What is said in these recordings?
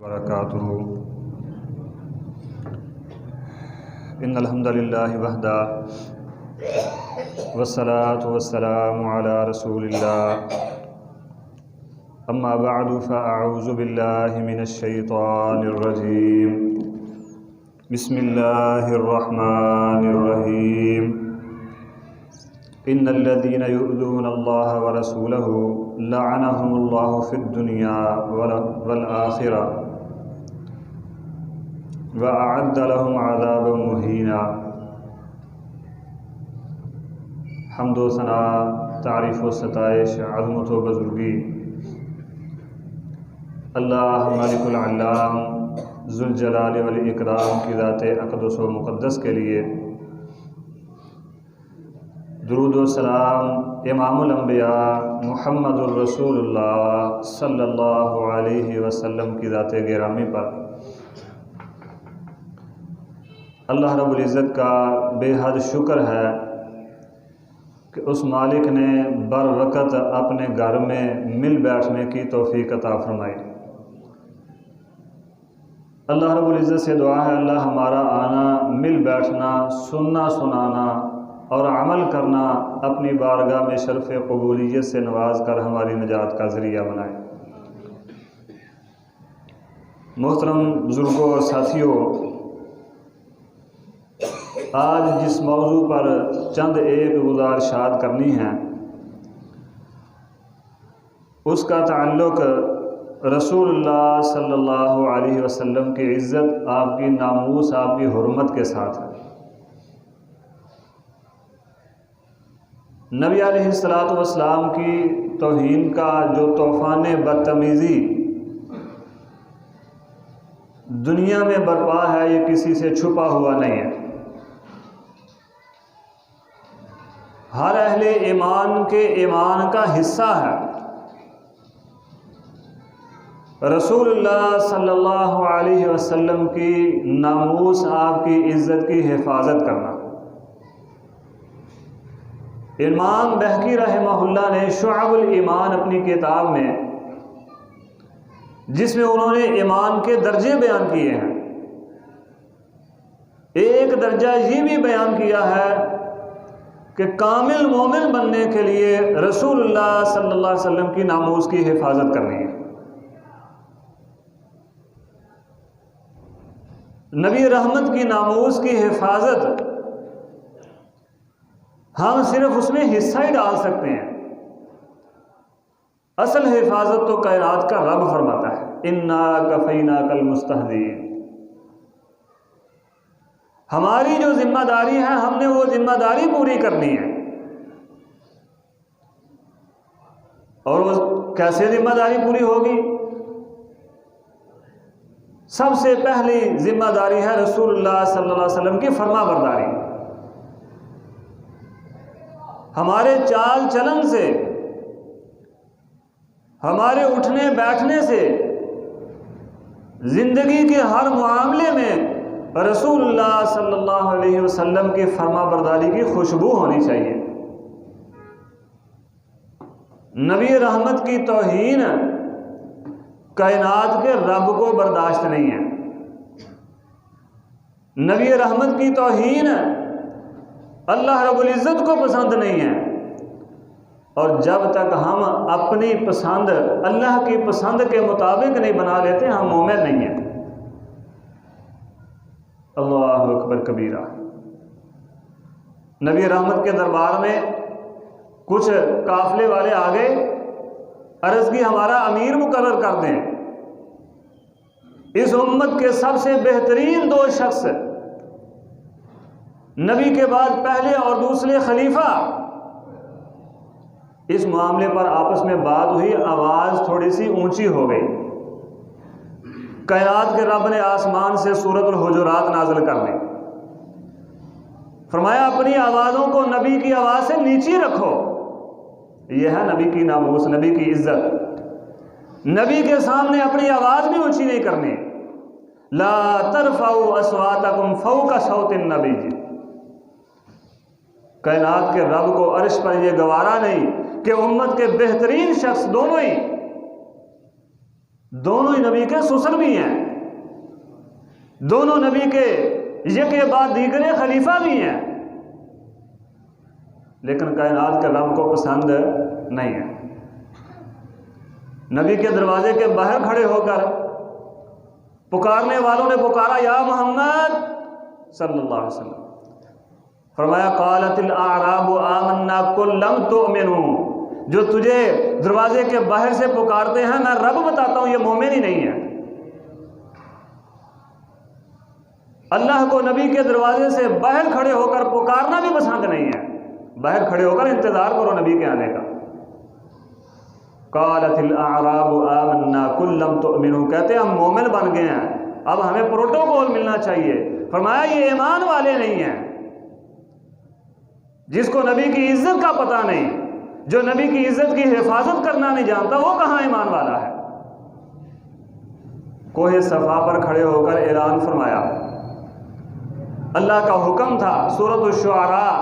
وبرکاتہ ان الحمد للہ وحدہ والصلاة والسلام علی رسول اللہ اما بعد فاعوذ باللہ من الشیطان الرجیم بسم اللہ الرحمن الرحیم ان الذین یؤذون اللہ ورسولہ لعنہم اللہ فی الدنیا والآخرہ وَأَعَدَّ لَهُمْ عَذَابًا مُهِينًا۔ حمد و ثنا، تعریف و ستائش، عظمت و بزرگی اللہ مالک العلام ذوالجلال والاکرام کی ذات اقدس و مقدس کے لیے درود و سلام امام الانبیاء محمد الرسول اللہ صلی اللہ علیہ وسلم کی ذات گرامی پر اللہ رب العزت کا بے حد شکر ہے کہ اس مالک نے بر وقت اپنے گھر میں مل بیٹھنے کی توفیق عطا فرمائی۔ اللہ رب العزت سے دعا ہے اللہ ہمارا آنا، مل بیٹھنا، سننا سنانا اور عمل کرنا اپنی بارگاہ میں شرف قبولیت سے نواز کر ہماری نجات کا ذریعہ بنائے۔ محترم بزرگوں اور ساتھیوں، آج جس موضوع پر چند ایک گزارشات کرنی ہیں اس کا تعلق رسول اللہ صلی اللہ علیہ وسلم کی عزت، آپ کی ناموس، آپ کی حرمت کے ساتھ ہے۔ نبی علیہ السلام کی توہین کا جو طوفان بدتمیزی دنیا میں برپا ہے یہ کسی سے چھپا ہوا نہیں ہے۔ ہر اہل ایمان کے ایمان کا حصہ ہے رسول اللہ صلی اللہ علیہ وسلم کی ناموس، آپ کی عزت کی حفاظت کرنا۔ امام بہقی رحمہ اللہ نے شعب الایمان اپنی کتاب میں، جس میں انہوں نے ایمان کے درجے بیان کیے ہیں، ایک درجہ یہ بھی بیان کیا ہے کہ کامل مومن بننے کے لیے رسول اللہ صلی اللہ علیہ وسلم کی ناموس کی حفاظت کرنی ہے۔ نبی رحمت کی ناموس کی حفاظت ہم صرف اس میں حصہ ہی ڈال سکتے ہیں، اصل حفاظت تو کائنات کا رب فرماتا ہے انا کفیناک المستہزئین۔ ہماری جو ذمہ داری ہے ہم نے وہ ذمہ داری پوری کرنی ہے۔ اور وہ کیسے ذمہ داری پوری ہوگی؟ سب سے پہلی ذمہ داری ہے رسول اللہ صلی اللہ علیہ وسلم کی فرما برداری۔ ہمارے چال چلن سے، ہمارے اٹھنے بیٹھنے سے، زندگی کے ہر معاملے میں رسول اللہ صلی اللہ علیہ وسلم کی فرما برداری کی خوشبو ہونی چاہیے۔ نبی رحمت کی توہین کائنات کے رب کو برداشت نہیں ہے۔ نبی رحمت کی توہین اللہ رب العزت کو پسند نہیں ہے، اور جب تک ہم اپنی پسند اللہ کی پسند کے مطابق نہیں بنا لیتے ہم مومن نہیں ہیں۔ اللہ اکبر کبیرہ۔ نبی رحمت کے دربار میں کچھ قافلے والے آگے عرض کی ہمارا امیر مقرر کر دیں۔ اس امت کے سب سے بہترین دو شخص، نبی کے بعد پہلے اور دوسرے خلیفہ، اس معاملے پر آپس میں بات ہوئی، آواز تھوڑی سی اونچی ہو گئی۔ کائنات کے رب نے آسمان سے سورۃ الحجرات نازل کر دی، فرمایا اپنی آوازوں کو نبی کی آواز سے نیچی رکھو۔ یہ ہے نبی کی ناموس، نبی کی عزت۔ نبی کے سامنے اپنی آواز بھی اونچی نہیں کرنی۔ لا ترفعوا اصواتکم فوق صوت النبی۔ کائنات کے رب کو عرش پر یہ گوارا نہیں کہ امت کے بہترین شخص دونوں ہی دونوں ہی نبی کے سسر بھی ہیں، دونوں نبی کے یک کے بعد دیگرے خلیفہ بھی ہیں، لیکن کائنات کے رب کو پسند نہیں ہے۔ نبی کے دروازے کے باہر کھڑے ہو کر پکارنے والوں نے پکارا یا محمد صلی اللہ علیہ وسلم، فرمایا قالت الاعراب آمنا قل لم تؤمنوا، جو تجھے دروازے کے باہر سے پکارتے ہیں میں رب بتاتا ہوں یہ مومن ہی نہیں ہے۔ اللہ کو نبی کے دروازے سے باہر کھڑے ہو کر پکارنا بھی پسند نہیں ہے، باہر کھڑے ہو کر انتظار کرو نبی کے آنے کا۔ قالت الاعراب آمنا قل لم تؤمنوا، کہتے ہیں ہم مومن بن گئے ہیں، اب ہمیں پروٹوکول ملنا چاہیے۔ فرمایا یہ ایمان والے نہیں ہیں، جس کو نبی کی عزت کا پتہ نہیں، جو نبی کی عزت کی حفاظت کرنا نہیں جانتا، وہ کہاں ایمان والا ہے۔ کوہ صفا پر کھڑے ہو کر اعلان فرمایا، اللہ کا حکم تھا سورۃ الشعراء،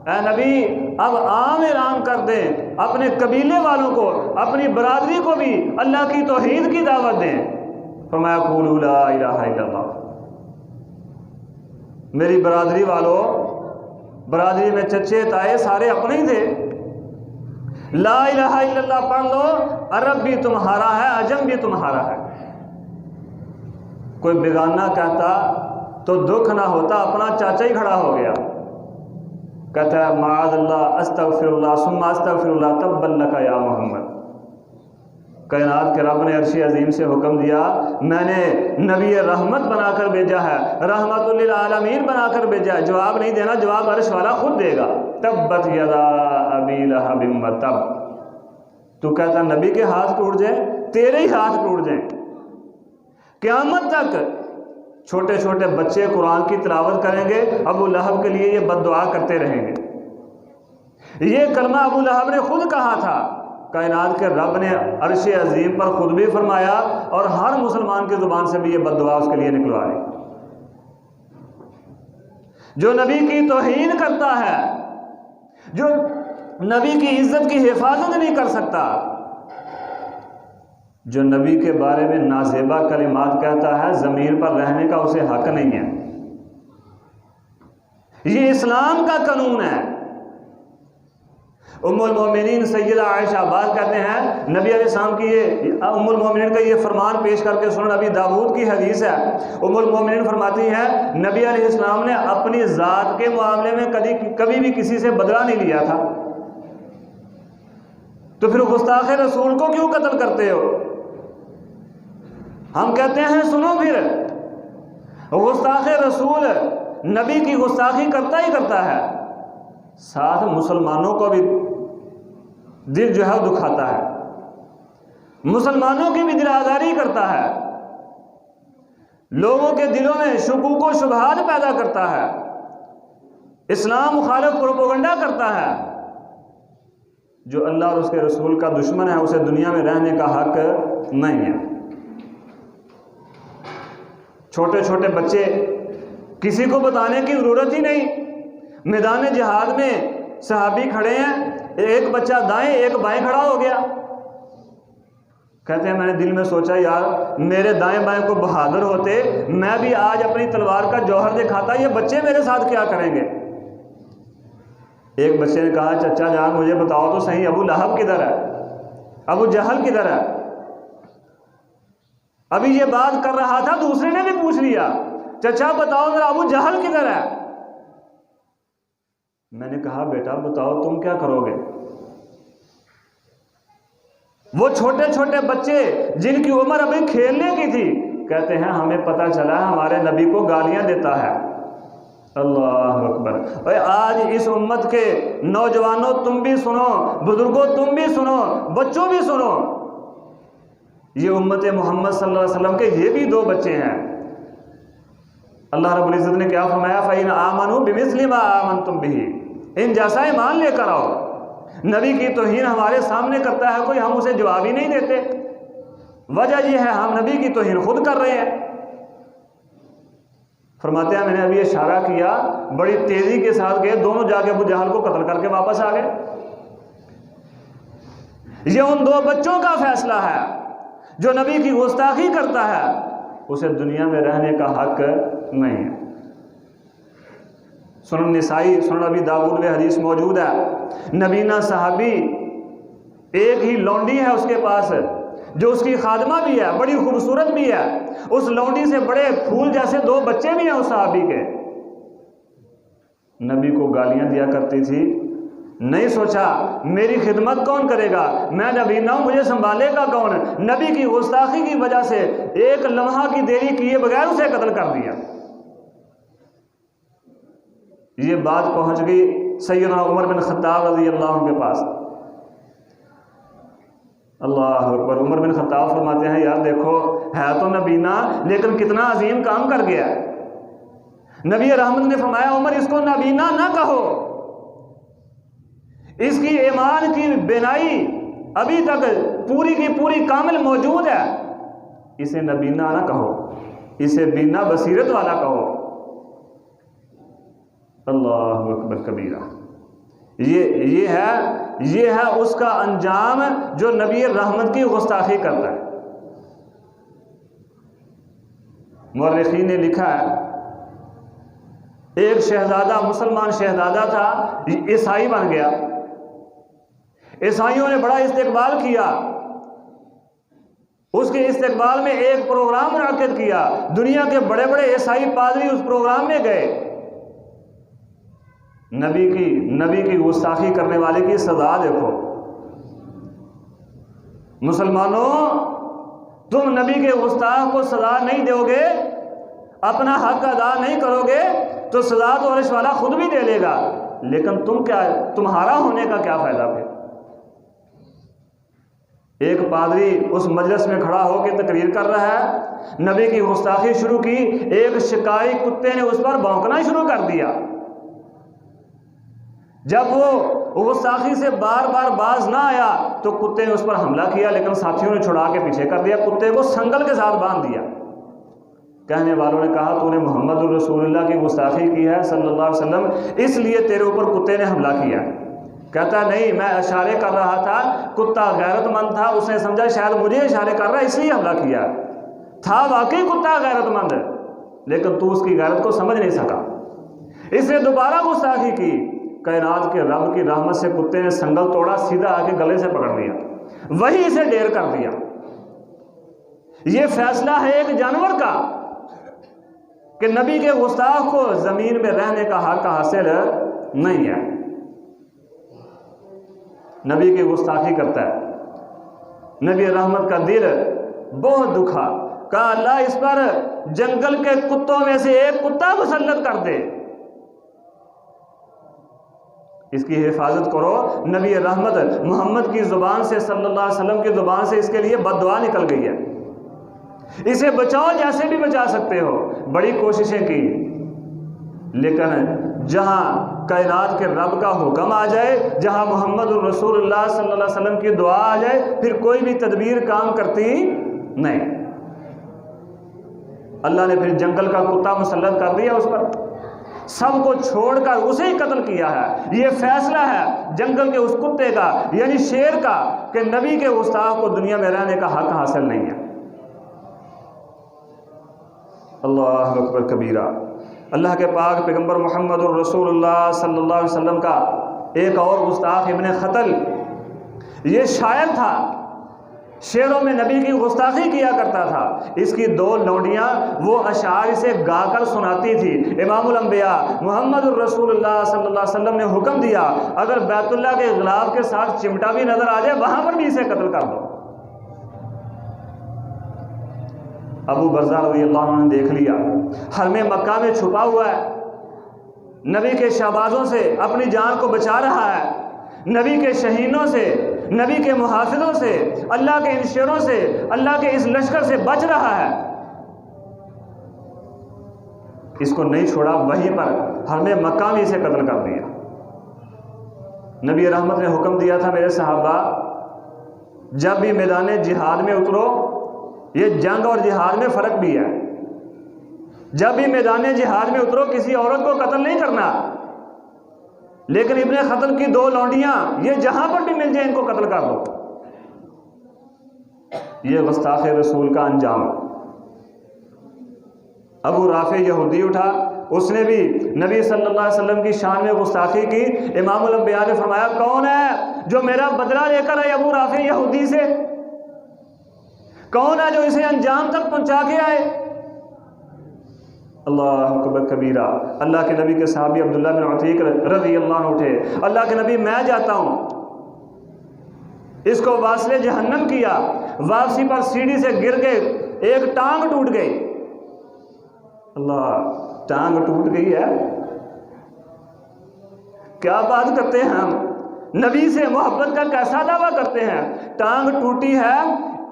اے نبی اب عام اعلان کر دیں، اپنے قبیلے والوں کو، اپنی برادری کو بھی اللہ کی توحید کی دعوت دیں۔ فرمایا قولوا لا الہ الا اللہ، میری برادری والوں، برادری میں چچے تائے سارے اپنے ہی تھے، لا الہ الا اللہ پڑھ لو، عرب بھی تمہارا ہے، عجم بھی تمہارا ہے۔ کوئی بیگانہ کہتا تو دکھ نہ ہوتا، اپنا چاچا ہی کھڑا ہو گیا، کہتا ہے معاذ اللہ استغفر اللہ ثم استغفر اللہ تبا لک یا محمد۔ کائنات کے رب نے عرش عظیم سے حکم دیا، میں نے نبی رحمت بنا کر بھیجا ہے، رحمت للعالمین بنا کر بھیجا ہے، جواب نہیں دینا، جواب عرش والا خود دے گا۔ تبت یدا ابی لہب وتب، تو کہتا نبی کے ہاتھ ٹوٹ جائیں، تیرے ہی ہاتھ ٹوٹ جائیں۔ قیامت تک چھوٹے چھوٹے بچے قرآن کی تلاوت کریں گے، ابو لہب کے لیے یہ بد دعا کرتے رہیں گے۔ یہ کلمہ ابو لہب نے خود کہا تھا، کائنات کے رب نے عرش عظیم پر خود بھی فرمایا، اور ہر مسلمان کی زبان سے بھی یہ بد دعا اس کے لیے نکلوا رہی۔ جو نبی کی توہین کرتا ہے، جو نبی کی عزت کی حفاظت نہیں کر سکتا، جو نبی کے بارے میں نازیبا کلمات کہتا ہے، زمین پر رہنے کا اسے حق نہیں ہے۔ یہ اسلام کا قانون ہے۔ ام المومنین سیدہ عائشہ بعد کہتے ہیں نبی علیہ السلام کی یہ ام المومنین کا یہ فرمان پیش کر کے سنن ابی داؤد کی حدیث ہے۔ ام المومنین فرماتی ہیں نبی علیہ السلام نے اپنی ذات کے معاملے میں کبھی بھی کسی سے بدلہ نہیں لیا تھا، تو پھر گستاخ رسول کو کیوں قتل کرتے ہو؟ ہم کہتے ہیں سنو، پھر گستاخ رسول نبی کی گستاخی کرتا ہی کرتا ہے، ساتھ مسلمانوں کو بھی دل جو ہے دکھاتا ہے، مسلمانوں کی بھی دل آزاری کرتا ہے، لوگوں کے دلوں میں شکوک و شبہات پیدا کرتا ہے، اسلام مخالف پروپیگنڈا کرتا ہے۔ جو اللہ اور اس کے رسول کا دشمن ہے اسے دنیا میں رہنے کا حق نہیں ہے۔ چھوٹے چھوٹے بچے، کسی کو بتانے کی ضرورت ہی نہیں، میدان جہاد میں صحابی کھڑے ہیں، ایک بچہ دائیں ایک بائیں کھڑا ہو گیا، کہتے ہیں میں نے دل میں سوچا یار میرے دائیں بائیں کو بہادر ہوتے، میں بھی آج اپنی تلوار کا جوہر دکھاتا، یہ بچے میرے ساتھ کیا کریں گے؟ ایک بچے نے کہا چچا جان مجھے بتاؤ تو صحیح ابو لہب کدھر ہے، ابو جہل کدھر ہے؟ ابھی یہ بات کر رہا تھا دوسرے نے بھی پوچھ لیا چچا بتاؤ ذرا ابو جہل کدھر ہے؟ میں نے کہا بیٹا بتاؤ تم کیا کرو گے؟ وہ چھوٹے چھوٹے بچے جن کی عمر ابھی کھیلنے کی تھی کہتے ہیں ہمیں پتہ چلا ہمارے نبی کو گالیاں دیتا ہے۔ اللہ اکبر۔ آج اس امت کے نوجوانوں تم بھی سنو، بزرگوں تم بھی سنو، بچوں بھی سنو، یہ امت محمد صلی اللہ علیہ وسلم کے یہ بھی دو بچے ہیں۔ اللہ رب العزت نے کیا فرمایا فَإِنْ آمَنُوا بِمِثْلِ مَا آمَنْتُمْ بِهِ، ان جیسا ایمان لے کر آؤ۔ نبی کی توہین ہمارے سامنے کرتا ہے کوئی، ہم اسے جواب ہی نہیں دیتے، وجہ یہ ہے ہم نبی کی توہین خود کر رہے ہیں۔ فرماتے ہیں میں نے ابھی اشارہ کیا، بڑی تیزی کے ساتھ گئے، دونوں جا کے ابو جہل کو قتل کر کے واپس آ گئے۔ یہ ان دو بچوں کا فیصلہ ہے جو نبی کی گستاخی کرتا ہے اسے دنیا میں رہنے کا حق نہیں ہے۔ سنن نسائی، سنن ابی داؤد میں حدیث موجود ہے، نبینا صحابی ایک ہی لونڈی ہے اس کے پاس جو اس کی خادمہ بھی ہے، بڑی خوبصورت بھی ہے، اس لونڈی سے بڑے پھول جیسے 2 بچے بھی ہیں اس صحابی کے۔ نبی کو گالیاں دیا کرتی تھی، نہیں سوچا میری خدمت کون کرے گا، میں نبی نہ ہوں، مجھے سنبھالے گا کون؟ نبی کی گستاخی کی وجہ سے ایک لمحہ کی دیری کیے بغیر اسے قتل کر دیا۔ یہ بات پہنچ گئی سیدنا عمر بن خطاب رضی اللہ عنہ کے پاس۔ اللہ اکبر۔ عمر بن خطاب فرماتے ہیں یار دیکھو ہے تو نبینا لیکن کتنا عظیم کام کر گیا ہے۔ نبی رحمت نے فرمایا عمر اس کو نبینا نہ کہو، اس کی ایمان کی بینائی ابھی تک پوری کی پوری کامل موجود ہے، اسے نبینا نہ کہو، اسے بینا بصیرت والا کہو۔ اللہ اکبر کبیرہ۔ یہ ہے اس کا انجام جو نبی رحمت کی گستاخی کرتا ہے۔ مورخین نے لکھا ہے ایک شہزادہ، مسلمان شہزادہ تھا، عیسائی بن گیا، عیسائیوں نے بڑا استقبال کیا، اس کے استقبال میں ایک پروگرام منعقد کیا، دنیا کے بڑے بڑے عیسائی پادری اس پروگرام میں گئے۔ نبی کی گستاخی کرنے والے کی سزا دیکھو۔ مسلمانوں تم نبی کے گستاخ کو سزا نہیں دو گے، اپنا حق ادا نہیں کرو گے تو سزا تو عرش والا خود بھی دے لے گا، لیکن تمہارا ہونے کا کیا فائدہ پھر؟ ایک پادری اس مجلس میں کھڑا ہو کے تقریر کر رہا ہے، نبی کی گستاخی شروع کی، ایک شکاری کتے نے اس پر بھونکنا شروع کر دیا۔ جب وہ گستاخی سے بار بار باز نہ آیا تو کتے نے اس پر حملہ کیا، لیکن ساتھیوں نے چھڑا کے پیچھے کر دیا، کتے کو سنگل کے ساتھ باندھ دیا۔ کہنے والوں نے کہا تو نے محمد الرسول اللہ کی گستاخی کی ہے صلی اللہ علیہ وسلم، اس لیے تیرے اوپر کتے نے حملہ کیا۔ کہتا نہیں، میں اشارے کر رہا تھا، کتا غیرت مند تھا، اس نے سمجھا شاید مجھے اشارے کر رہا ہے اس لیے حملہ کیا، تھا واقعی کتا غیرت مند ہے لیکن تو اس کی غیرت کو سمجھ نہیں سکا، اس نے دوبارہ گستاخی کی۔ کائنات کے رب کی رحمت سے کتے نے سنگل توڑا، سیدھا آ کے گلے سے پکڑ لیا، وہی اسے ڈیر کر دیا۔ یہ فیصلہ ہے ایک جانور کا کہ نبی کے گستاخ کو زمین میں رہنے کا حق حاصل نہیں ہے۔ نبی کی گستاخی کرتا ہے، نبی رحمت کا دل بہت دکھا، کہا اللہ اس پر جنگل کے کتوں میں سے ایک کتا مسلط کر دے، اس کی حفاظت کرو۔ نبی رحمت محمد کی زبان سے، صلی اللہ علیہ وسلم کی زبان سے اس کے لیے بد دعا نکل گئی ہے، اسے بچاؤ جیسے بھی بچا سکتے ہو۔ بڑی کوششیں کی، لیکن جہاں کائنات کے رب کا حکم آ جائے، جہاں محمد الرسول اللہ صلی اللہ علیہ وسلم کی دعا آ جائے، پھر کوئی بھی تدبیر کام کرتی نہیں۔ اللہ نے پھر جنگل کا کتا مسلط کر دیا اس پر، سب کو چھوڑ کر اسے ہی قتل کیا ہے۔ یہ فیصلہ ہے جنگل کے اس کتے کا، یعنی شیر کا، کہ نبی کے گستاخ کو دنیا میں رہنے کا حق حاصل نہیں ہے۔ اللہ اکبر کبیرہ۔ اللہ کے پاک پیغمبر محمد الرسول اللہ صلی اللہ علیہ وسلم کا ایک اور گستاخ ابن خطل، یہ شاعر تھا، شعروں میں نبی کی گستاخی کیا کرتا تھا۔ اس کی 2 لونڈیاں وہ اشعار اسے گا کر سناتی تھی۔ امام الانبیاء محمد الرسول اللہ صلی اللہ علیہ وسلم نے حکم دیا اگر بیت اللہ کے غلاف کے ساتھ چمٹا بھی نظر آ جائے وہاں پر بھی اسے قتل کر دو۔ ابو برزہ رضی اللہ عنہ نے دیکھ لیا، حرم مکہ میں چھپا ہوا ہے، نبی کے شہبازوں سے اپنی جان کو بچا رہا ہے، نبی کے شہینوں سے، نبی کے محافظوں سے، اللہ کے ان شیروں سے، اللہ کے اس لشکر سے بچ رہا ہے، اس کو نہیں چھوڑا، وہیں پر حرم مکہ میں اسے قتل کر دیا۔ نبی رحمت نے حکم دیا تھا میرے صحابہ جب بھی میدان جہاد میں اترو، یہ جنگ اور جہاد میں فرق بھی ہے، جب بھی میدان جہاد میں اترو کسی عورت کو قتل نہیں کرنا، لیکن ابن خطل کی 2 لونڈیاں یہ جہاں پر بھی مل جائیں ان کو قتل کر دو۔ یہ گستاخ رسول کا انجام۔ ابو رافع یہودی اٹھا، اس نے بھی نبی صلی اللہ علیہ وسلم کی شان میں گستاخی کی۔ امام الانبیاء نے فرمایا کون ہے جو میرا بدلہ لے کر آئے ابو رافع یہودی سے؟ کون ہے جو اسے انجام تک پہنچا کے آئے؟ اللہ اکبر کبیرہ۔ اللہ کے نبی کے صحابی عبداللہ بن عتیق رضی اللہ عنہ اٹھے، اللہ کے نبی میں جاتا ہوں، اس کو واصل جہنم کیا، واپسی پر سیڑھی سے گر گئے، ایک ٹانگ ٹوٹ گئی۔ اللہ، ٹانگ ٹوٹ گئی ہے؟ کیا بات کرتے ہیں ہم، نبی سے محبت کا کیسا دعویٰ کرتے ہیں؟ ٹانگ ٹوٹی ہے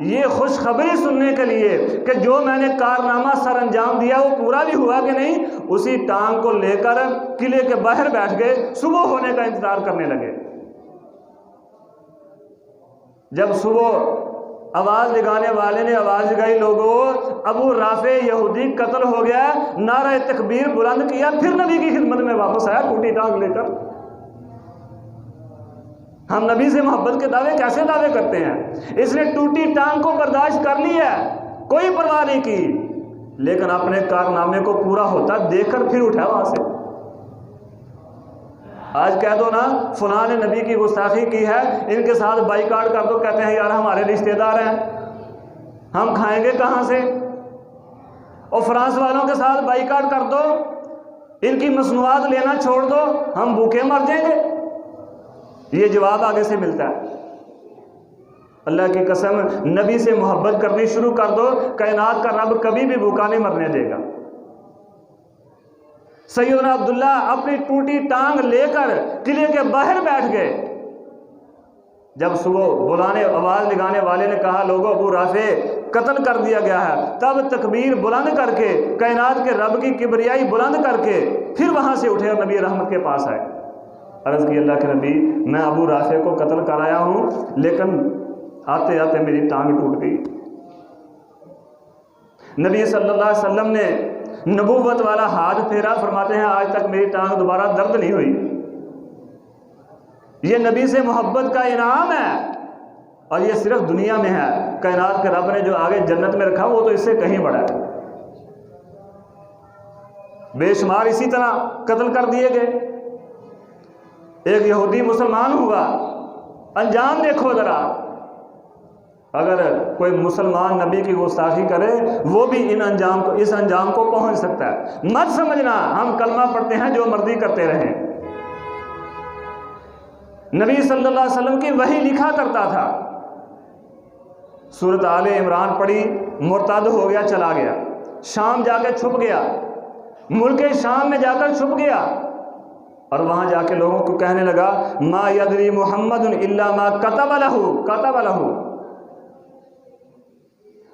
یہ خوشخبری سننے کے لیے کہ جو میں نے کارنامہ سر انجام دیا وہ پورا بھی ہوا کہ نہیں، اسی ٹانگ کو لے کر قلعے کے باہر بیٹھ گئے، صبح ہونے کا انتظار کرنے لگے۔ جب صبح آواز لگانے والے نے آواز لگائی، لوگوں ابو رافع یہودی قتل ہو گیا، نعرہ تکبیر بلند کیا، پھر نبی کی خدمت میں واپس آیا ٹوٹی ٹانگ لے کر۔ ہم نبی سے محبت کے دعوے کیسے دعوے کرتے ہیں؟ اس نے ٹوٹی ٹانگ کو برداشت کر لیا، کوئی پرواہ نہیں کی، لیکن اپنے کارنامے کو پورا ہوتا دیکھ کر پھر اٹھا وہاں سے۔ آج کہہ دو نا فلاں نے نبی کی گستاخی کی ہے، ان کے ساتھ بائیکاٹ کر دو، کہتے ہیں یار ہمارے رشتہ دار ہیں، ہم کھائیں گے کہاں سے؟ اور فرانس والوں کے ساتھ بائیکاٹ کر دو، ان کی مصنوعات لینا چھوڑ دو، ہم بھوکے مر جائیں گے۔ یہ جواب آگے سے ملتا ہے۔ اللہ کی قسم، نبی سے محبت کرنی شروع کر دو، کائنات کا رب کبھی بھی بھوکا نہیں مرنے دے گا۔ سیدنا عبداللہ اپنی ٹوٹی ٹانگ لے کر قلعے کے باہر بیٹھ گئے۔ جب صبح آواز لگانے والے نے کہا لوگوں ابو رافع قتل کر دیا گیا ہے، تب تکبیر بلند کر کے کائنات کے رب کی کبریائی بلند کر کے پھر وہاں سے اٹھے اور نبی رحمت کے پاس آئے۔ عرض کی اللہ کے نبی میں ابو رافع کو قتل کرایا ہوں، لیکن آتے آتے میری ٹانگ ٹوٹ گئی۔ نبی صلی اللہ علیہ وسلم نے نبوت والا ہاتھ پھیرا، فرماتے ہیں آج تک میری ٹانگ دوبارہ درد نہیں ہوئی۔ یہ نبی سے محبت کا انعام ہے، اور یہ صرف دنیا میں ہے۔ کائنات کے رب نے جو آگے جنت میں رکھا وہ تو اس سے کہیں بڑا ہے۔ بے شمار اسی طرح قتل کر دیے گئے۔ ایک یہودی مسلمان ہوا، انجام دیکھو ذرا۔ اگر کوئی مسلمان نبی کی گستاخی کرے وہ بھی اس انجام کو پہنچ سکتا ہے۔ مت سمجھنا ہم کلمہ پڑھتے ہیں جو مرضی کرتے رہیں۔ نبی صلی اللہ علیہ وسلم کی وحی لکھا کرتا تھا، سورۃ آل عمران پڑھی، مرتد ہو گیا، چلا گیا، شام جا کے چھپ گیا، ملک شام میں جا کر چھپ گیا، اور وہاں جا کے لوگوں کو کہنے لگا ما یدری محمد الا ما کتب لہ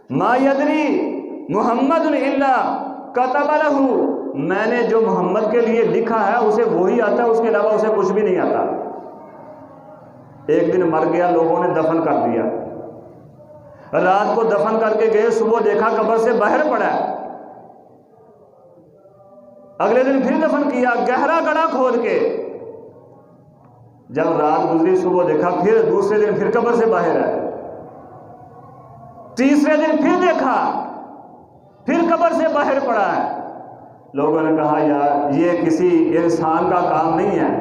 ما یدری محمد الا کتب لہ، میں نے جو محمد کے لیے لکھا ہے اسے وہی آتا ہے، اس کے علاوہ اسے کچھ بھی نہیں آتا۔ ایک دن مر گیا، لوگوں نے دفن کر دیا، رات کو دفن کر کے گئے، صبح دیکھا قبر سے باہر پڑا ہے، اگلے دن پھر دفن کیا، گہرا گڑھا کھود کے، جب رات گزری صبح دیکھا، پھر دوسرے دن پھر قبر سے باہر ہے، تیسرے دن پھر دیکھا، پھر قبر سے باہر پڑا ہے۔ لوگوں نے کہا یار یہ کسی انسان کا کام نہیں ہے،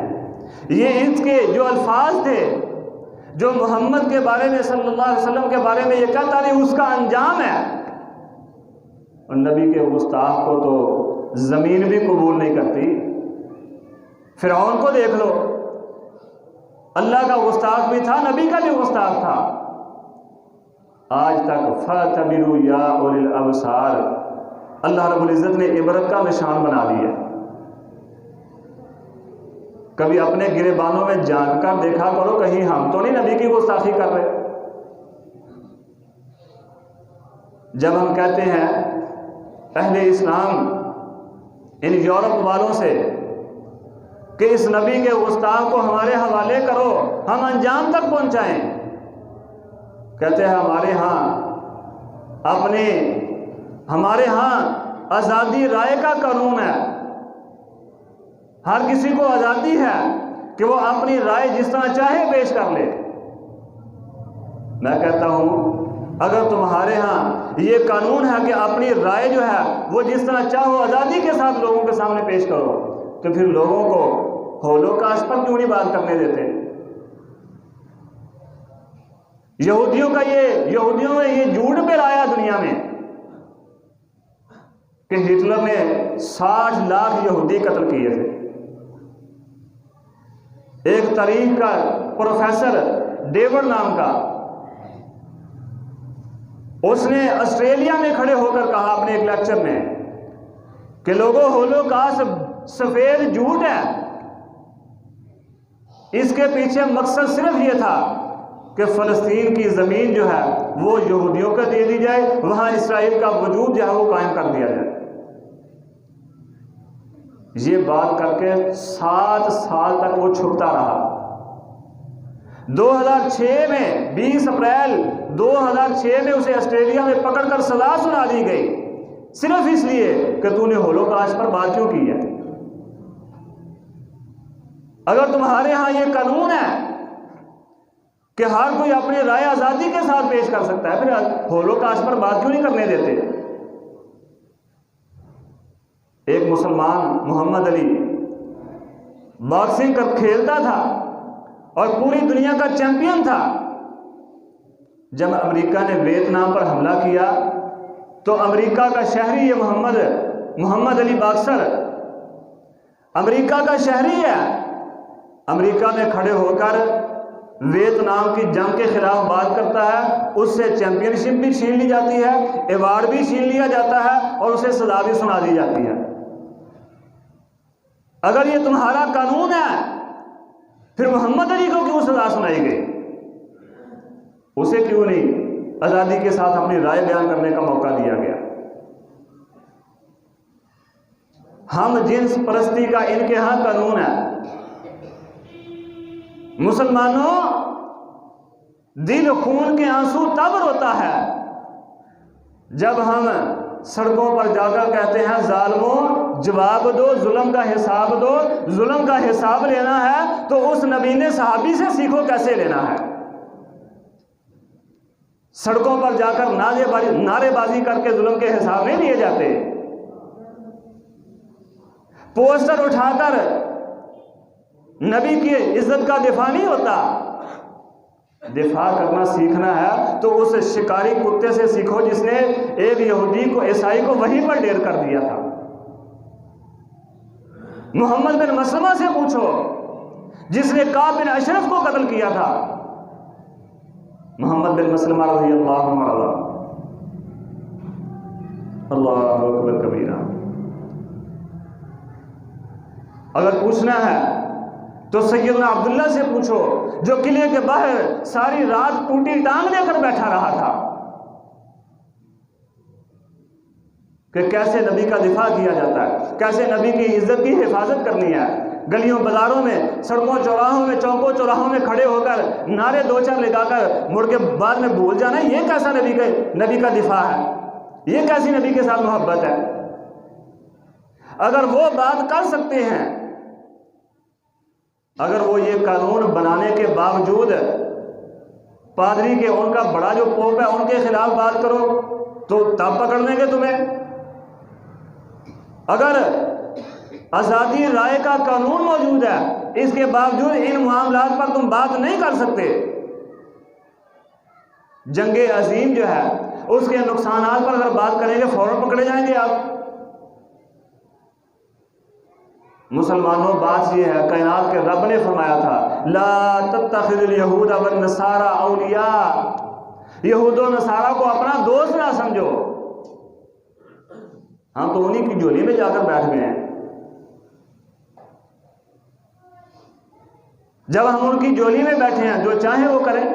یہ اس کے جو الفاظ تھے جو محمد کے بارے میں صلی اللہ علیہ وسلم کے بارے میں یہ کہتا نہیں، اس کا انجام ہے۔ اور نبی کے گستاخ کو تو زمین بھی قبول نہیں کرتی۔ فرعون کو دیکھ لو، اللہ کا گستاخ بھی تھا، نبی کا بھی گستاخ تھا۔ آج تک فَاعْتَبِرُوا يَا أُولِي الْأَبْصَارِ، اللہ رب العزت نے عبرت کا نشان بنا دیا۔ کبھی اپنے گریبانوں میں جھانک کر دیکھا کرو، کہیں ہم تو نہیں نبی کی گستاخی کر رہے۔ جب ہم کہتے ہیں اہل اسلام ان یورپ والوں سے کہ اس نبی کے گستاخ کو ہمارے حوالے کرو، ہم انجام تک پہنچائیں، کہتے ہیں ہمارے ہاں آزادی رائے کا قانون ہے، ہر کسی کو آزادی ہے کہ وہ اپنی رائے جس طرح چاہے پیش کر لے۔ میں کہتا ہوں اگر تمہارے ہاں یہ قانون ہے کہ اپنی رائے جو ہے وہ جس طرح چاہو آزادی کے ساتھ لوگوں کے سامنے پیش کرو، تو پھر لوگوں کو ہولوکاسٹ پر کیوں نہیں بات کرنے دیتے؟ یہودیوں نے یہ جھوٹ پھیلایا دنیا میں کہ ہٹلر نے 60 لاکھ یہودی قتل کیے تھے۔ ایک تاریخ کا پروفیسر ڈیوڈ نام کا، اس نے آسٹریلیا میں کھڑے ہو کر کہا اپنے ایک لیکچر میں کہ لوگوں ہولوکاسٹ سفید جھوٹ ہے، اس کے پیچھے مقصد صرف یہ تھا کہ فلسطین کی زمین جو ہے وہ یہودیوں کو دے دی جائے، وہاں اسرائیل کا وجود جو ہے وہ قائم کر دیا جائے۔ یہ بات کر کے 7 سال تک وہ چھپتا رہا۔ 2006 میں 20 اپریل 2006 میں اسے آسٹریلیا میں پکڑ کر سزا سنا دی گئی، صرف اس لیے کہ تو نے ہولوکاسٹ پر بات کیوں کی ہے۔ اگر تمہارے ہاں یہ قانون ہے کہ ہر کوئی اپنی رائے آزادی کے ساتھ پیش کر سکتا ہے، پھر ہولوکاسٹ پر بات کیوں نہیں کرنے دیتے؟ ایک مسلمان محمد علی باکسنگ کھیلتا تھا اور پوری دنیا کا چیمپئن تھا۔ جب امریکہ نے ویتنام پر حملہ کیا تو امریکہ کا شہری یہ محمد علی باکسر امریکہ کا شہری ہے، امریکہ میں کھڑے ہو کر ویتنام کی جنگ کے خلاف بات کرتا ہے، اس سے چیمپئن شپ بھی چھین لی جاتی ہے، ایوارڈ بھی چھین لیا جاتا ہے اور اسے سزا بھی سنا دی جاتی ہے۔ اگر یہ تمہارا قانون ہے پھر محمد علی کو کیوں سزا سنائی گئی؟ اسے کیوں نہیں آزادی کے ساتھ اپنی رائے بیان کرنے کا موقع دیا گیا؟ ہم جنس پرستی کا ان کے ہاں قانون ہے۔ مسلمانوں، دل خون کے آنسو تب روتا ہے جب ہم سڑکوں پر جا کر کہتے ہیں ظالموں جواب دو، ظلم کا حساب دو۔ ظلم کا حساب لینا ہے تو اس نبی نے صحابی سے سیکھو کیسے لینا ہے۔ سڑکوں پر جا کر نعرے بازی کر کے ظلم کے حساب نہیں لیے جاتے، پوسٹر اٹھا کر نبی کی عزت کا دفاع نہیں ہوتا۔ دفاع کرنا سیکھنا ہے تو اس شکاری کتے سے سیکھو جس نے ایک یہودی کو عیسائی کو وہیں پر ڈیر کر دیا تھا۔ محمد بن مسلمہ سے پوچھو جس نے کعب بن اشرف کو قتل کیا تھا۔ محمد بن مسلمہ رضی اللہ عنہ، اللہ اکبر کبیرہ۔ اگر پوچھنا ہے تو سیدنا عبداللہ سے پوچھو جو قلعے کے باہر ساری رات ٹوٹی ٹانگ لے کر بیٹھا رہا تھا کہ کیسے نبی کا دفاع کیا جاتا ہے، کیسے نبی کی عزت کی حفاظت کرنی ہے۔ گلیوں بازاروں میں، سڑکوں چوراہوں میں، چوکوں چوراہوں میں کھڑے ہو کر نعرے دو چار لگا کر مڑ کے بعد میں بھول جانا، یہ کیسا نبی کا دفاع ہے؟ یہ کیسی نبی کے ساتھ محبت ہے؟ اگر وہ بات کر سکتے ہیں، اگر وہ یہ قانون بنانے کے باوجود پادری کے ان کا بڑا جو پوپ ہے ان کے خلاف بات کرو تو تب پکڑ لیں گے تمہیں۔ اگر آزادی رائے کا قانون موجود ہے اس کے باوجود ان معاملات پر تم بات نہیں کر سکتے، جنگ عظیم جو ہے اس کے نقصانات پر اگر بات کریں گے فوراً پکڑے جائیں گے آپ۔ مسلمانوں بات یہ ہے، کائنات کے رب نے فرمایا تھا لا تتخذوا اليهود والنصارى اولیاء، یہود و نصارہ کو اپنا دوست نہ سمجھو۔ ہم تو انہی کی جولی میں جا کر بیٹھ گئے ہیں۔ جب ہم ان کی جولی میں بیٹھے ہیں جو چاہیں وہ کریں،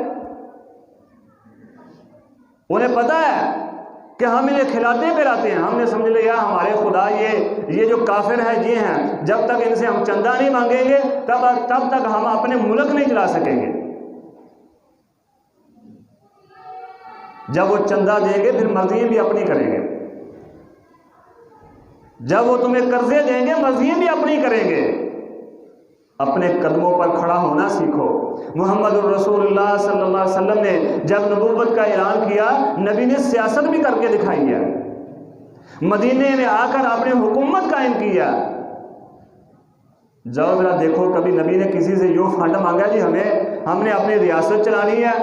انہیں پتا ہے کہ ہم انہیں کھلاتے پلاتے ہیں، ہم نے سمجھ لیا ہمارے خدا یہ جو کافر ہے یہ ہیں، جب تک ان سے ہم چندہ نہیں مانگیں گے تب تک ہم اپنے ملک نہیں چلا سکیں گے۔ جب وہ چندہ دیں گے پھر مرضیاں بھی اپنی کریں گے، جب وہ تمہیں قرضے دیں گے مرضیاں بھی اپنی کریں گے۔ اپنے قدموں پر کھڑا ہونا سیکھو۔ محمد الرسول اللہ صلی اللہ علیہ وسلم نے جب نبوت کا اعلان کیا، نبی نے سیاست بھی کر کے دکھائی ہے، مدینے میں آ کر اپنے حکومت قائم کیا۔ جاؤ ذرا دیکھو، کبھی نبی نے کسی سے یوں فنڈ مانگا جی ہم نے اپنی ریاست چلانی ہے،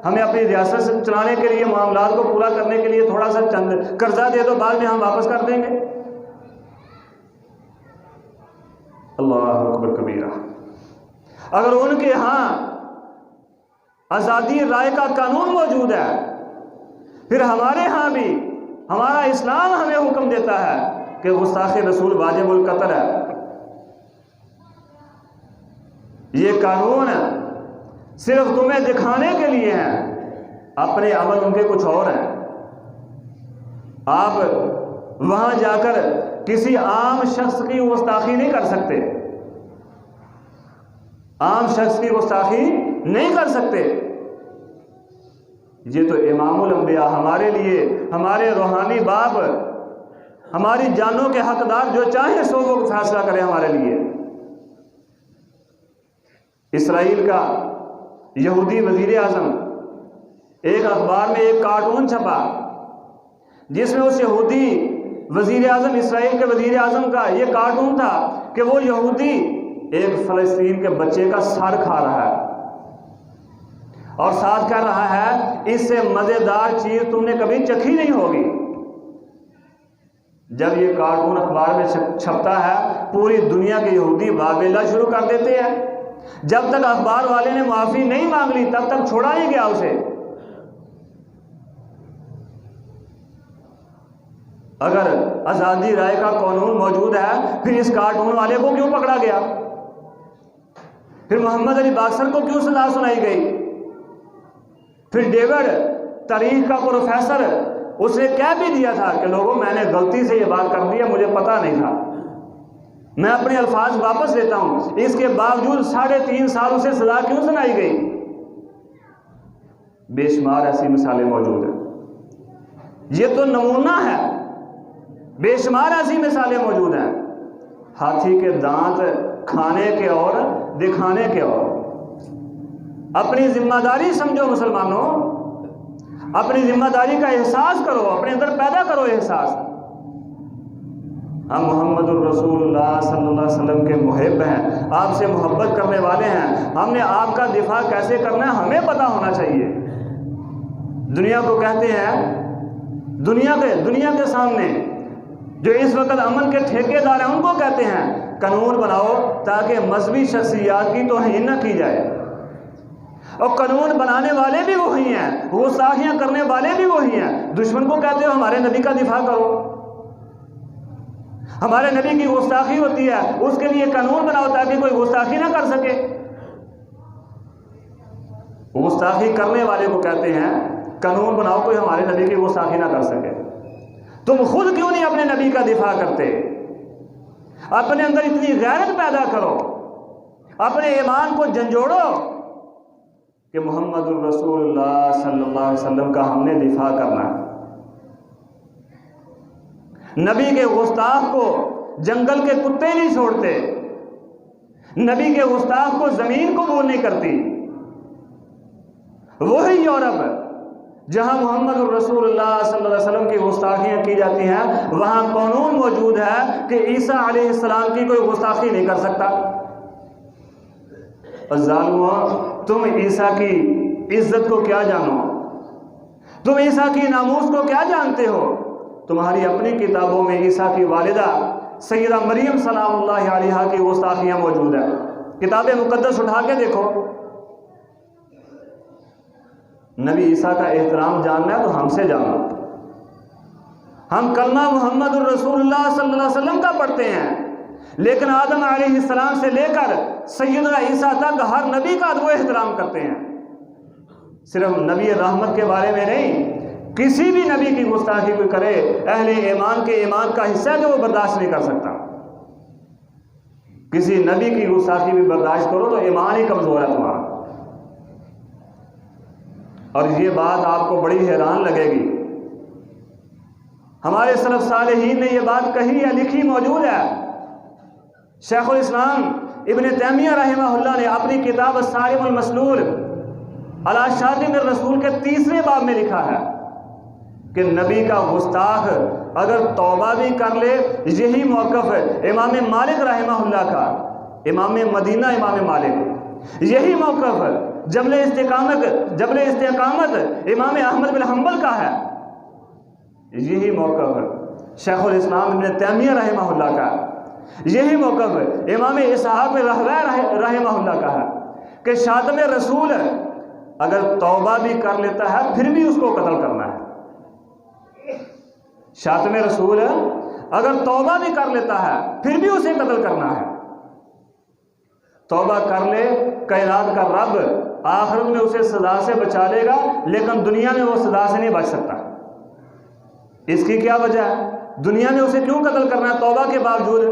ہمیں اپنی ریاست چلانے کے لیے، معاملات کو پورا کرنے کے لیے تھوڑا سا چند قرضہ دے دو، بعد میں ہم واپس کر دیں گے۔ اللہ اکبر کبیرہ۔ اگر ان کے ہاں آزادی رائے کا قانون موجود ہے، پھر ہمارے ہاں بھی ہمارا اسلام ہمیں حکم دیتا ہے کہ گستاخ رسول واجب القتل ہے۔ یہ قانون صرف تمہیں دکھانے کے لیے ہیں، اپنے عمل ان کے کچھ اور ہیں۔ آپ وہاں جا کر کسی عام شخص کی گستاخی نہیں کر سکتے، عام شخص کی گستاخی نہیں کر سکتے۔ یہ تو امام الانبیاء ہمارے لیے، ہمارے روحانی باپ، ہماری جانوں کے حقدار، جو چاہے سو وہ فیصلہ کرے ہمارے لیے۔ اسرائیل کا یہودی وزیر اعظم ایک اخبار میں ایک کارٹون چھپا جس میں اس یہودی وزیر اعظم، اسرائیل کے وزیر اعظم کا یہ کارٹون تھا کہ وہ یہودی ایک فلسطین کے بچے کا سر کھا رہا ہے اور ساتھ کہہ رہا ہے اس سے مزیدار چیز تم نے کبھی چکھی نہیں ہوگی۔ جب یہ کارٹون اخبار میں چھپتا ہے، پوری دنیا کے یہودی بابیلا شروع کر دیتے ہیں۔ جب تک اخبار والے نے معافی نہیں مانگ لی تب تک چھوڑا نہیں گیا اسے۔ اگر آزادی رائے کا قانون موجود ہے، پھر اس کارٹون والے کو کیوں پکڑا گیا؟ پھر محمد علی باکسر کو کیوں سزا سنائی گئی؟ پھر ڈیوڈ تاریخ کا پروفیسر، اس نے کہہ بھی دیا تھا کہ لوگوں میں نے غلطی سے یہ بات کر دی ہے، مجھے پتہ نہیں تھا، میں اپنے الفاظ واپس لیتا ہوں۔ اس کے باوجود 3.5 سال اسے سزا کیوں سنائی گئی؟ بے شمار ایسی مثالیں موجود ہیں۔ یہ تو نمونہ ہے، بے شمار ایسی مثالیں موجود ہیں۔ ہاتھی کے دانت کھانے کے اور دکھانے کے اور۔ اپنی ذمہ داری سمجھو مسلمانوں، اپنی ذمہ داری کا احساس کرو، اپنے اندر پیدا کرو احساس۔ ہم محمد الرسول اللہ صلی اللہ علیہ وسلم کے محب ہیں، آپ سے محبت کرنے والے ہیں۔ ہم نے آپ کا دفاع کیسے کرنا ہے ہمیں پتہ ہونا چاہیے۔ دنیا کو کہتے ہیں، دنیا کے سامنے جو اس وقت امن کے ٹھیکیدار ہیں ان کو کہتے ہیں قانون بناؤ تاکہ مذہبی شخصیات کی توہین نہ کی جائے، اور قانون بنانے والے بھی وہی ہیں، گستاخیاں کرنے والے بھی وہی ہیں۔ دشمن کو کہتے ہو ہمارے نبی کا دفاع کرو، ہمارے نبی کی گستاخی ہوتی ہے اس کے لیے قانون بناؤ تاکہ کوئی گستاخی نہ کر سکے۔ گستاخی کرنے والے کو کہتے ہیں قانون بناؤ کوئی ہمارے نبی کی گستاخی نہ کر سکے۔ تم خود کیوں نہیں اپنے نبی کا دفاع کرتے؟ اپنے اندر اتنی غیرت پیدا کرو، اپنے ایمان کو جھنجھوڑو کہ محمد الرسول اللہ صلی اللہ علیہ وسلم کا ہم نے دفاع کرنا ہے۔ نبی کے گستاخ کو جنگل کے کتے نہیں چھوڑتے، نبی کے گستاخ کو زمین قبول نہیں کرتی۔ وہی یورپ جہاں محمد الرسول اللہ صلی اللہ علیہ وسلم کی گستاخیاں کی جاتی ہیں، وہاں قانون موجود ہے کہ عیسیٰ علیہ السلام کی کوئی گستاخی نہیں کر سکتا۔ ظالموں، تم عیسیٰ کی عزت کو کیا جانو؟ تم عیسیٰ کی ناموس کو کیا جانتے ہو؟ تمہاری اپنی کتابوں میں عیسیٰ کی والدہ سیدہ مریم سلام اللہ علیہا کی گستاخیاں موجود ہیں۔ کتاب مقدس اٹھا کے دیکھو۔ نبی عیسیٰ کا احترام جاننا ہے تو ہم سے جانو۔ ہم کلمہ محمد الرسول اللہ صلی اللہ علیہ وسلم کا پڑھتے ہیں، لیکن آدم علیہ السلام سے لے کر سیدنا عیسیٰ تک ہر نبی کا ادب و احترام کرتے ہیں۔ صرف نبی رحمت کے بارے میں نہیں، کسی بھی نبی کی گستاخی کوئی کرے، اہل ایمان کے ایمان کا حصہ ہے کہ وہ برداشت نہیں کر سکتا۔ کسی نبی کی گستاخی بھی برداشت کرو تو ایمان ہی کمزور ہے تمہارا۔ اور یہ بات آپ کو بڑی حیران لگے گی، ہمارے سلف صالحین نے یہ بات کہی ہے، لکھی موجود ہے۔ شیخ الاسلام ابن تیمیہ رحمہ اللہ نے اپنی کتاب الصارم المسلول علی شاتم الرسول کے 3 باب میں لکھا ہے کہ نبی کا گستاخ اگر توبہ بھی کر لے، یہی موقف ہے امام مالک رحمہ اللہ کا، امام مدینہ امام مالک، یہی موقف جبل استقامت امام احمد بن حنبل کا ہے، یہی موقف شیخ الاسلام ابن تیمیہ رحمہ اللہ کا، یہی موقف امام اسحاق راہوی رحمہ اللہ کا ہے کہ شاتم رسول اگر توبہ بھی کر لیتا ہے پھر بھی اس کو قتل کرنا ہے۔ شاتم رسول اگر توبہ بھی کر لیتا ہے پھر بھی اسے قتل کرنا ہے۔ توبہ کر لے، کائنات کا رب آخرت میں اسے سزا سے بچا لے گا، لیکن دنیا میں وہ سزا سے نہیں بچ سکتا۔ اس کی کیا وجہ ہے؟ دنیا میں اسے کیوں قتل کرنا ہے توبہ کے باوجود؟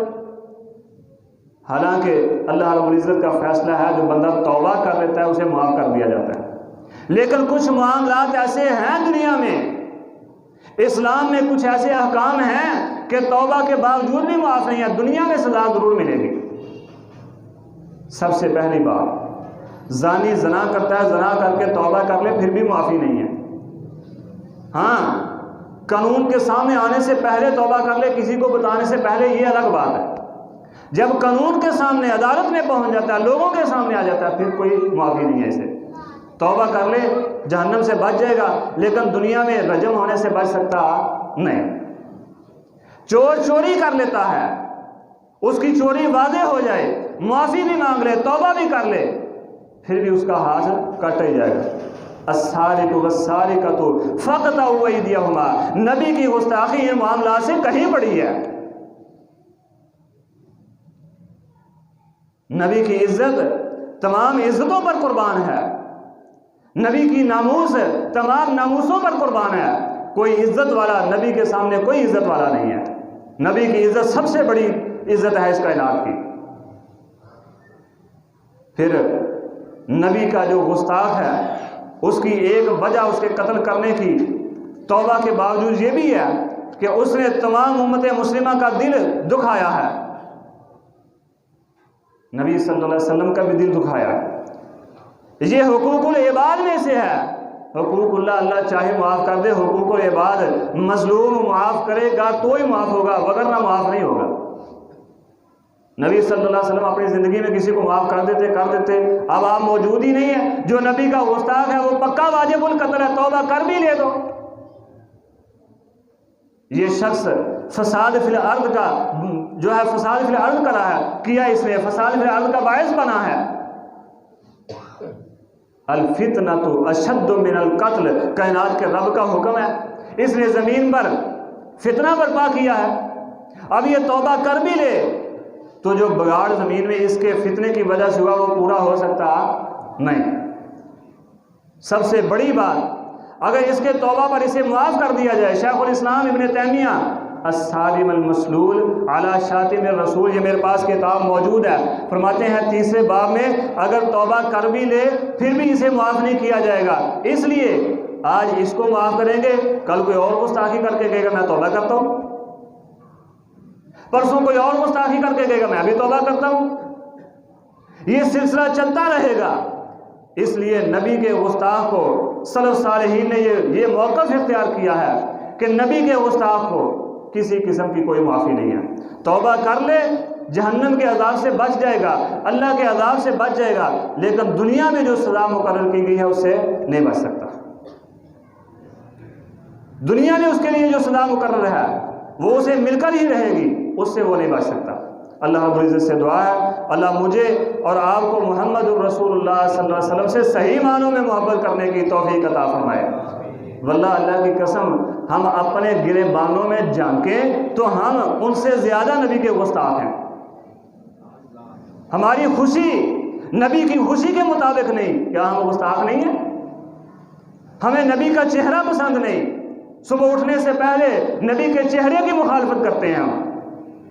حالانکہ اللہ رب العزت کا فیصلہ ہے جو بندہ توبہ کر لیتا ہے اسے معاف کر دیا جاتا ہے، لیکن کچھ معاملات ایسے ہیں دنیا میں، اسلام میں کچھ ایسے احکام ہیں کہ توبہ کے باوجود بھی معاف نہیں ہے، دنیا میں سزا ضرور ملے گی۔ سب سے پہلی بات، زانی زنا کرتا ہے، زنا کر کے توبہ کر لے پھر بھی معافی نہیں ہے۔ ہاں، قانون کے سامنے آنے سے پہلے توبہ کر لے، کسی کو بتانے سے پہلے، یہ الگ بات ہے۔ جب قانون کے سامنے، عدالت میں پہنچ جاتا ہے، لوگوں کے سامنے آ جاتا ہے، پھر کوئی معافی نہیں ہے اسے۔ توبہ کر لے جہنم سے بچ جائے گا، لیکن دنیا میں رجم ہونے سے بچ سکتا نہیں۔ چور چوری کر لیتا ہے، اس کی چوری واضح ہو جائے، معافی بھی مانگ لے، توبہ بھی کر لے، پھر بھی اس کا ہاتھ کٹ ہی جائے گا۔ السارق والسارقۃ فاقطعوا ایدیہما، نبی کی گستاخی ان معاملات سے کہیں بڑی ہے۔ نبی کی عزت تمام عزتوں پر قربان ہے، نبی کی ناموس تمام ناموسوں پر قربان ہے۔ کوئی عزت والا نبی کے سامنے کوئی عزت والا نہیں ہے۔ نبی کی عزت سب سے بڑی عزت ہے اس کائنات کی۔ پھر نبی کا جو گستاخ ہے اس کی ایک وجہ اس کے قتل کرنے کی توبہ کے باوجود یہ بھی ہے کہ اس نے تمام امت مسلمہ کا دل دکھایا ہے، نبی صلی اللہ علیہ وسلم کا بھی دل دکھایا ہے۔ یہ حقوق العباد میں سے ہے۔ حقوق اللہ اللہ چاہے معاف کر دے، حقوق العباد مظلوم معاف کرے گا تو ہی معاف ہوگا، وگرنہ معاف نہیں ہوگا۔ نبی صلی اللہ علیہ وسلم اپنی زندگی میں کسی کو معاف کر دیتے، اب آپ موجود ہی نہیں ہیں، جو نبی کا گستاخ ہے وہ پکا واجب القتل ہے، توبہ کر بھی لے دو۔ یہ شخص فساد فی الارض کا جو ہے، فساد فی الارض کرا ہے، کیا اس نے فساد فی الارض کا باعث بنا ہے۔ الفتنۃ اشد من القتل، کائنات کے رب کا حکم ہے، اس نے زمین پر فتنہ برپا کیا ہے۔ اب یہ توبہ کر بھی لے تو جو بگاڑ زمین میں اس کے فتنے کی وجہ سے ہوا وہ پورا ہو سکتا نہیں۔ سب سے بڑی بات، اگر اس کے توبہ پر اسے معاف کر دیا جائے، شیخ الاسلام ابن تیمیہ الصارم المسلول علی شاتم الرسول، یہ میرے پاس کتاب موجود ہے، فرماتے ہیں 3 باب میں اگر توبہ کر بھی لے پھر بھی اسے معاف نہیں کیا جائے گا، اس لیے آج اس کو معاف کریں گے، کل کوئی اور گستاخی کر کے کہے گا میں توبہ کرتا ہوں، پرسوں کوئی اور گستاخی کر کے کہے گا میں بھی توبہ کرتا ہوں، یہ سلسلہ چلتا رہے گا۔ اس لیے نبی کے گستاخ کو سلف صالحین نے یہ موقف اختیار کیا ہے کہ نبی کے گستاخ کو کسی قسم کی کوئی معافی نہیں ہے۔ توبہ کر لے جہنم کے عذاب سے بچ جائے گا، اللہ کے عذاب سے بچ جائے گا، لیکن دنیا میں جو سزا مقرر کی گئی ہے اس سے نہیں بچ سکتا۔ دنیا میں اس کے لیے جو سزا مقرر ہے وہ اسے مل کر ہی رہے گی، اس سے وہ نہیں بچ سکتا۔ اللہ رب العزت سے دعا ہے اللہ مجھے اور آپ کو محمد الرسول اللہ صلی اللہ علیہ وسلم سے صحیح معنوں میں محبت کرنے کی توفیق عطا فرمائے۔ واللہ اللہ کی قسم ہم اپنے گریبانوں میں جھانکیں تو ہم ان سے زیادہ نبی کے گستاخ ہیں۔ ہماری خوشی نبی کی خوشی کے مطابق نہیں، کیا ہم گستاخ نہیں ہیں؟ ہمیں نبی کا چہرہ پسند نہیں، صبح اٹھنے سے پہلے نبی کے چہرے کی مخالفت کرتے ہیں ہم،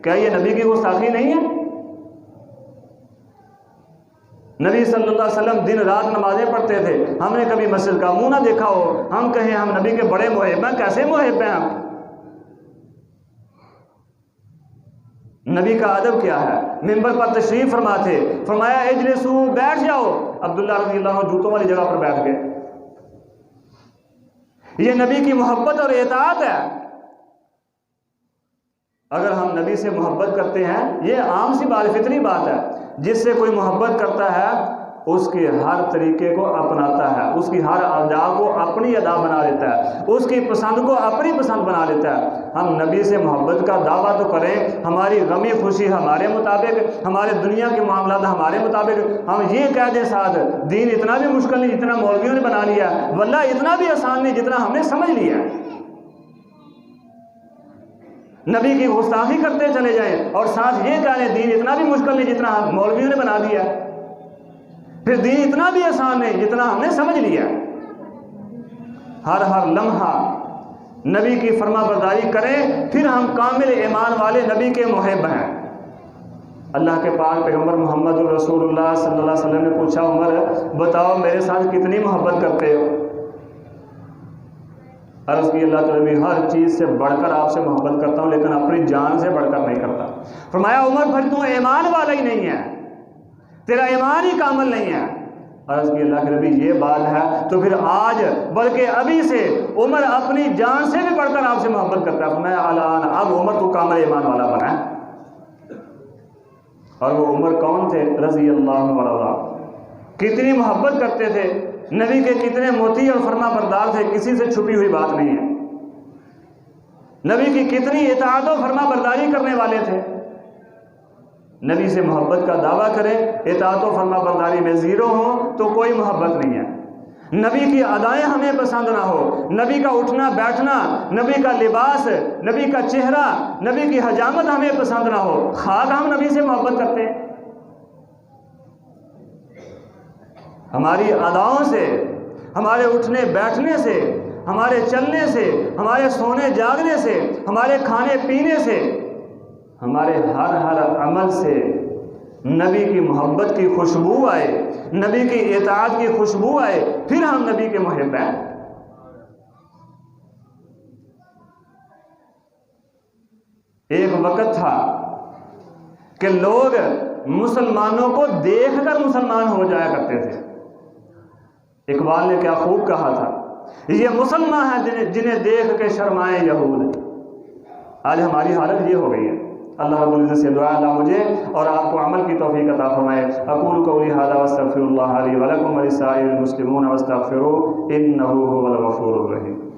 کیا یہ نبی کی گستاخی نہیں ہے؟ نبی صلی اللہ علیہ وسلم دن رات نمازیں پڑھتے تھے، ہم نے کبھی مسجد کا منہ نہ دیکھا ہو، ہم کہیں ہم نبی کے بڑے محب ہیں، کیسے محب ہیں ہم؟ نبی کا ادب کیا ہے؟ منبر پر تشریف فرما تھے، فرمایا اجلسو، بیٹھ جاؤ۔ عبداللہ رضی اللہ عنہ جوتوں والی جگہ پر بیٹھ گئے۔ یہ نبی کی محبت اور اطاعت ہے۔ اگر ہم نبی سے محبت کرتے ہیں، یہ عام سی بات، فطری بات ہے، جس سے کوئی محبت کرتا ہے اس کے ہر طریقے کو اپناتا ہے، اس کی ہر ادا کو اپنی ادا بنا لیتا ہے، اس کی پسند کو اپنی پسند بنا لیتا ہے۔ ہم نبی سے محبت کا دعویٰ تو کریں، ہماری غمی خوشی ہمارے مطابق، ہمارے دنیا کے معاملات ہمارے مطابق، ہم یہ کہہ دیں ساتھ دین اتنا بھی مشکل نہیں جتنا مولویوں نے بنا لیا، واللہ اتنا بھی آسان نہیں جتنا ہم نے سمجھ لیا۔ نبی کی گستاخی کرتے چلے جائیں اور ساتھ یہ کہہ لیں دین اتنا بھی مشکل نہیں جتنا مولویوں نے بنا دیا، پھر دین اتنا بھی آسان نہیں جتنا ہم نے سمجھ لیا۔ ہر لمحہ نبی کی فرما برداری کریں، پھر ہم کامل ایمان والے نبی کے محب ہیں۔ اللہ کے پاک پیغمبر محمد رسول اللہ صلی اللہ علیہ وسلم نے پوچھا، عمر بتاؤ میرے ساتھ کتنی محبت کرتے ہو؟ عرض کی اللہ تعالیٰ بھی ہر چیز سے بڑھ کر آپ سے محبت کرتا ہوں، لیکن اپنی جان سے بڑھ کر نہیں کرتا۔ فرمایا عمر پھر تو ایمان والا ہی نہیں ہے، تیرا ایمان ہی کامل نہیں ہے۔ عرض کی اللہ کے نبی یہ بات ہے تو پھر آج بلکہ ابھی سے عمر اپنی جان سے بھی بڑھ کر آپ سے محبت کرتا ہے۔ فرمایا الان، اب عمر تو کامل ایمان والا بنا ہے۔ اور وہ عمر کون تھے؟ رضی اللہ عنہ، کتنی محبت کرتے تھے، نبی کے کتنے موتی اور فرما بردار تھے، کسی سے چھپی ہوئی بات نہیں ہے۔ نبی کی کتنی اطاعت و فرما برداری کرنے والے تھے۔ نبی سے محبت کا دعویٰ کریں، اطاعت و فرما برداری میں زیرو ہوں تو کوئی محبت نہیں ہے۔ نبی کی ادائیں ہمیں پسند نہ ہو، نبی کا اٹھنا بیٹھنا، نبی کا لباس، نبی کا چہرہ، نبی کی حجامت ہمیں پسند نہ ہو، خاک ہم نبی سے محبت کرتے ہیں۔ ہماری اداؤں سے، ہمارے اٹھنے بیٹھنے سے، ہمارے چلنے سے، ہمارے سونے جاگنے سے، ہمارے کھانے پینے سے، ہمارے ہر عمل سے نبی کی محبت کی خوشبو آئے، نبی کی اطاعت کی خوشبو آئے، پھر ہم نبی کے محب ہیں۔ ایک وقت تھا کہ لوگ مسلمانوں کو دیکھ کر مسلمان ہو جایا کرتے تھے۔ اقبال نے کیا خوب کہا تھا، یہ مسلمان ہیں جنہیں دیکھ کے شرمائے یہود۔ آج ہماری حالت یہ ہو گئی ہے۔ اللہ رب العزت سے دعا اللہ مجھے اور آپ کو عمل کی توفیق عطا فرمائے۔ اقول قولی ھذا واستغفر اللہ لی ولکم ولسائر المسلمین واستغفروہ انہ ھو الغفور الرحیم۔